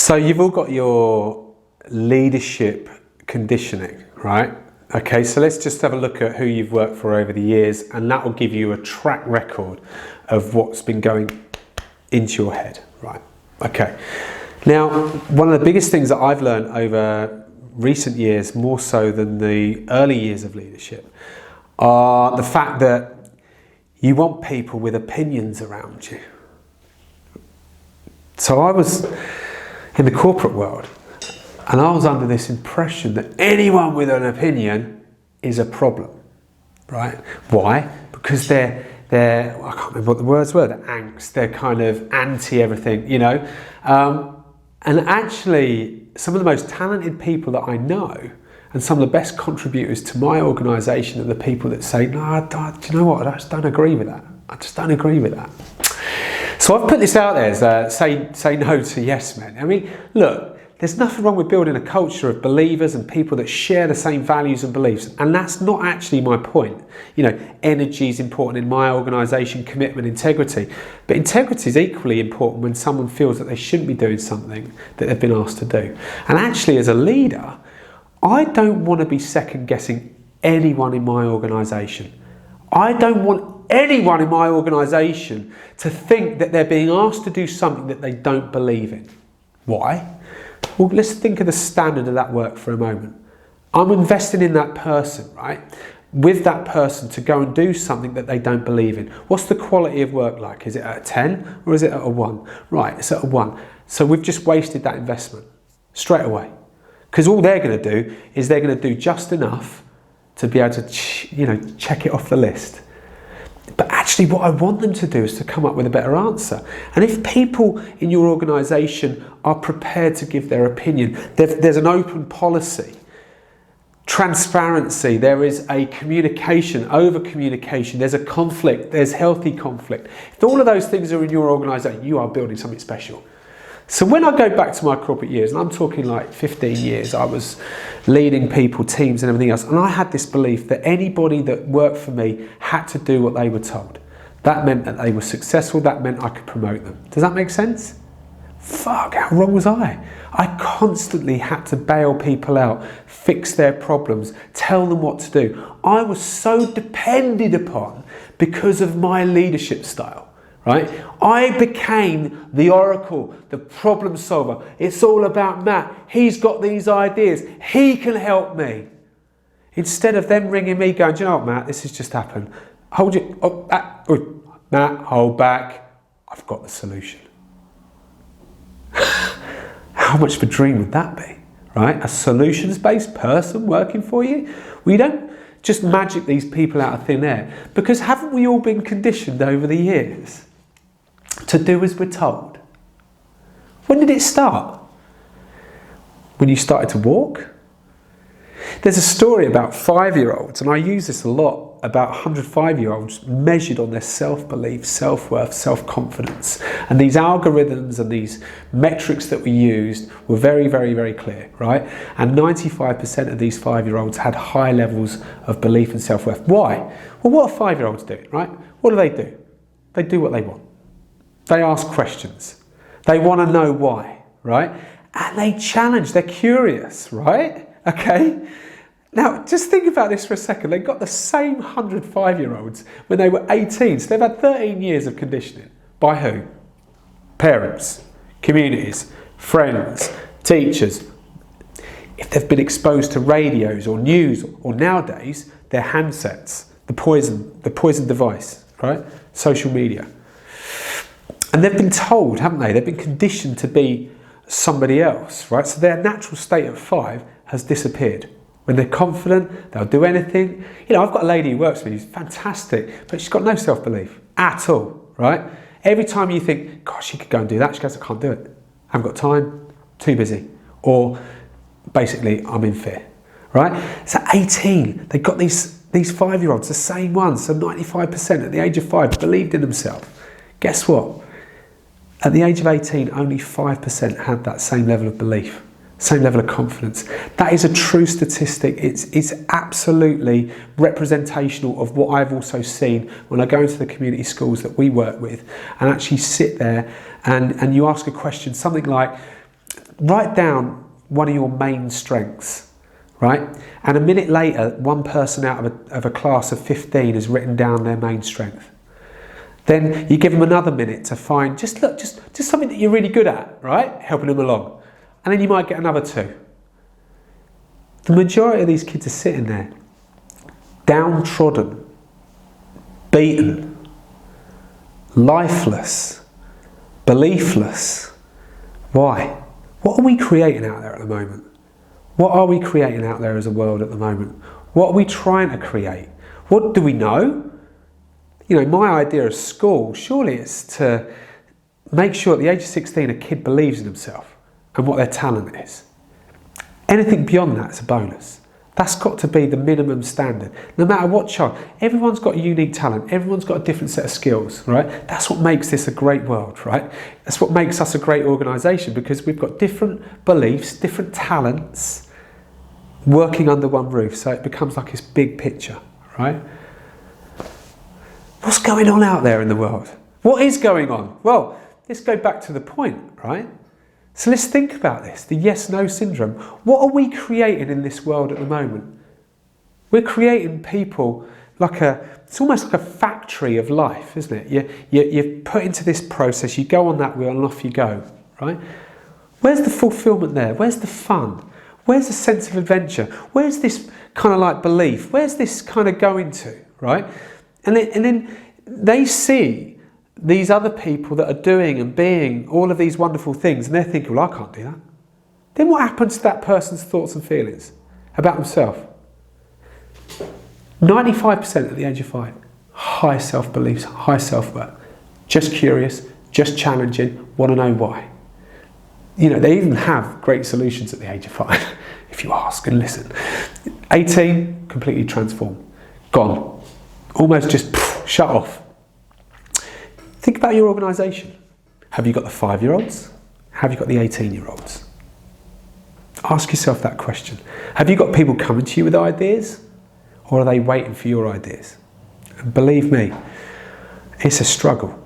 So you've all got your leadership conditioning, right? Okay, so let's just have a look at who you've worked for over the years, and that will give you a track record of what's been going into your head, right? Okay. Now, one of the biggest things that I've learned over recent years, more so than the early years of leadership, are the fact that you want people with opinions around you. So I was in the corporate world, and I was under this impression that anyone with an opinion is a problem, right? Why? Because they're I can't remember what the words were, they're angst, they're kind of anti everything, you know. And actually, some of the most talented people that I know, and some of the best contributors to my organisation, are the people that say, no, do you know what, I just don't agree with that. I just don't agree with that. So I've put this out there as say no to yes men. I mean, look, there's nothing wrong with building a culture of believers and people that share the same values and beliefs. And that's not actually my point. You know, energy is important in my organisation, commitment, integrity. But integrity is equally important when someone feels that they shouldn't be doing something that they've been asked to do. And actually, as a leader, I don't want to be second guessing anyone in my organisation. I don't want anyone in my organisation to think that they're being asked to do something that they don't believe in. Why? Well, let's think of the standard of that work for a moment. I'm investing in that person, right? With that person to go and do something that they don't believe in. What's the quality of work like? Is it at a 10 or is it at a 1? Right, it's at a 1. So we've just wasted that investment straight away. Because all they're going to do is they're going to do just enough to be able to, check it off the list. But actually what I want them to do is to come up with a better answer. And if people in your organisation are prepared to give their opinion, there's an open policy, transparency, there is a communication, over communication, there's a conflict, there's healthy conflict. If all of those things are in your organisation, you are building something special. So when I go back to my corporate years, and I'm talking like 15 years, I was leading people, teams and everything else, and I had this belief that anybody that worked for me had to do what they were told. That meant that they were successful, that meant I could promote them. Does that make sense? Fuck, how wrong was I? I constantly had to bail people out, fix their problems, tell them what to do. I was so depended upon because of my leadership style. Right? I became the oracle, the problem solver. It's all about Matt. He's got these ideas. He can help me. Instead of them ringing me going, do you know what, Matt, this has just happened. Hold it. Matt, hold back. I've got the solution. How much of a dream would that be? Right? A solutions-based person working for you? We don't just magic these people out of thin air. Because haven't we all been conditioned over the years to do as we're told? When did it start? When you started to walk? There's a story about 5-year-olds, and I use this a lot, about 105-year-olds measured on their self-belief, self-worth, self-confidence. And these algorithms and these metrics that we used were very, very, very clear, right? And 95% of these 5-year-olds had high levels of belief and self-worth. Why? Well, what are 5-year-olds doing, right? What do? They do what they want. They ask questions. They want to know why, right? And they challenge, they're curious, right? Okay? Now, just think about this for a second. They got the same 105-year-olds when they were 18. So they've had 13 years of conditioning. By who? Parents, communities, friends, teachers. If they've been exposed to radios or news, or nowadays, their handsets, the poison device, right? Social media. And they've been told, haven't they? They've been conditioned to be somebody else, right? So their natural state at 5 has disappeared. When they're confident, they'll do anything. You know, I've got a lady who works with me who's fantastic, but she's got no self-belief at all, right? Every time you think, gosh, she could go and do that, she goes, I can't do it. I haven't got time, too busy. Or basically, I'm in fear, right? So 18, they've got these 5-year-olds, the same ones. So 95% at the age of 5 believed in themselves. Guess what? At the age of 18, only 5% had that same level of belief, same level of confidence. That is a true statistic. It's absolutely representational of what I've also seen when I go into the community schools that we work with and actually sit there and you ask a question, something like, write down one of your main strengths, right? And a minute later, one person out of a class of 15 has written down their main strength. Then you give them another minute to find, just something that you're really good at, right? Helping them along. And then you might get another 2. The majority of these kids are sitting there, downtrodden, beaten, lifeless, beliefless. Why? What are we creating out there at the moment? What are we creating out there as a world at the moment? What are we trying to create? What do we know? You know, my idea of school, surely it's to make sure at the age of 16 a kid believes in himself and what their talent is. Anything beyond that is a bonus. That's got to be the minimum standard. No matter what child, everyone's got a unique talent. Everyone's got a different set of skills, right? That's what makes this a great world, right? That's what makes us a great organisation, because we've got different beliefs, different talents working under one roof. So it becomes like this big picture, right? What's going on out there in the world? What is going on? Well, let's go back to the point, right? So let's think about this, the yes-no syndrome. What are we creating in this world at the moment? We're creating people like it's almost like a factory of life, isn't it? You're put into this process, you go on that wheel and off you go, right? Where's the fulfillment there? Where's the fun? Where's the sense of adventure? Where's this kind of like belief? Where's this kind of going to, right? And then they see these other people that are doing and being all of these wonderful things, and they're thinking, well, I can't do that. Then what happens to that person's thoughts and feelings about themselves? 95% at the age of 5, high self-beliefs, high self-worth, just curious, just challenging, want to know why. You know, they even have great solutions at the age of 5, if you ask and listen. 18, completely transformed, gone, almost just shut off. Think about your organisation. Have you got the 5-year-olds? Have you got the 18-year-olds? Ask yourself that question. Have you got people coming to you with ideas? Or are they waiting for your ideas? And believe me, it's a struggle.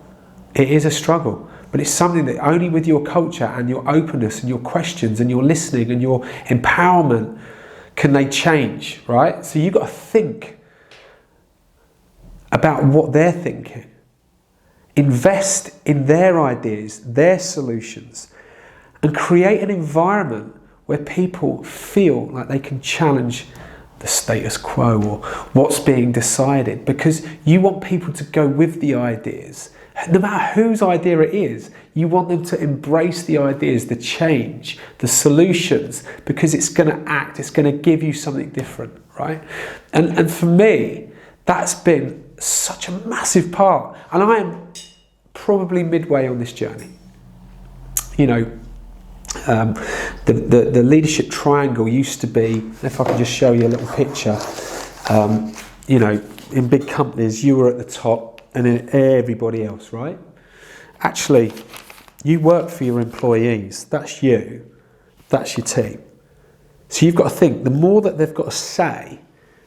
It is a struggle. But it's something that only with your culture and your openness and your questions and your listening and your empowerment can they change, right? So you've got to think about what they're thinking. Invest in their ideas, their solutions, and create an environment where people feel like they can challenge the status quo or what's being decided, because you want people to go with the ideas. No matter whose idea it is, you want them to embrace the ideas, the change, the solutions, because it's going to act, it's going to give you something different, right? And for me, that's been such a massive part, and I am probably midway on this journey. You know, the leadership triangle used to be, if I can just show you a little picture, you know, in big companies you were at the top and then everybody else, right? Actually, you work for your employees, that's you, that's your team. So you've got to think, the more that they've got to say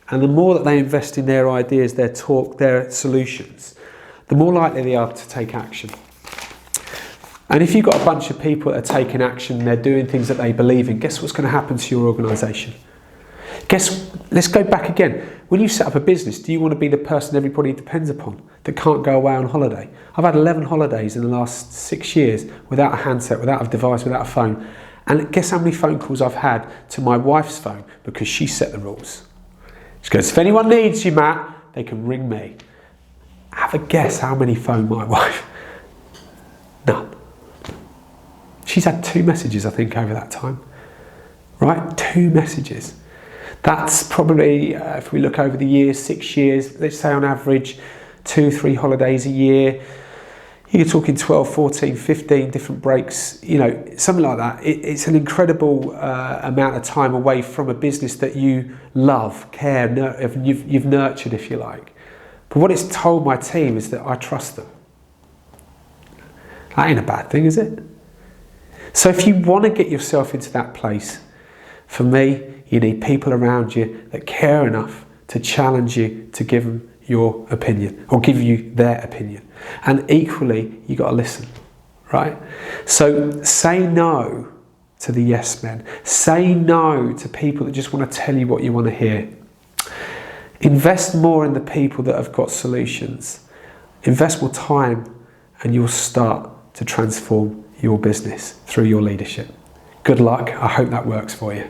and the more that they invest in their ideas, their talk, their solutions, the more likely they are to take action. And if you've got a bunch of people that are taking action, they're doing things that they believe in, guess what's going to happen to your organisation? Let's go back again. When you set up a business, do you want to be the person everybody depends upon that can't go away on holiday? I've had 11 holidays in the last 6 years without a handset, without a device, without a phone. And guess how many phone calls I've had to my wife's phone because she set the rules. She goes, if anyone needs you, Matt, they can ring me. Have a guess how many phoned my wife? None. She's had 2 messages, I think, over that time. Right? 2 messages. That's probably, if we look over the years, 6 years, let's say on average, 2-3 holidays a year. You're talking 12, 14, 15 different breaks, you know, something like that. It's an incredible amount of time away from a business that you love, care, you've nurtured, if you like. But what it's told my team is that I trust them. That ain't a bad thing, is it? So if you want to get yourself into that place, for me, you need people around you that care enough to challenge you, to give them your opinion or give you their opinion. And equally, you got to listen, right? So say no to the yes men. Say no to people that just want to tell you what you want to hear. Invest more in the people that have got solutions. Invest more time and you'll start to transform your business through your leadership. Good luck. I hope that works for you.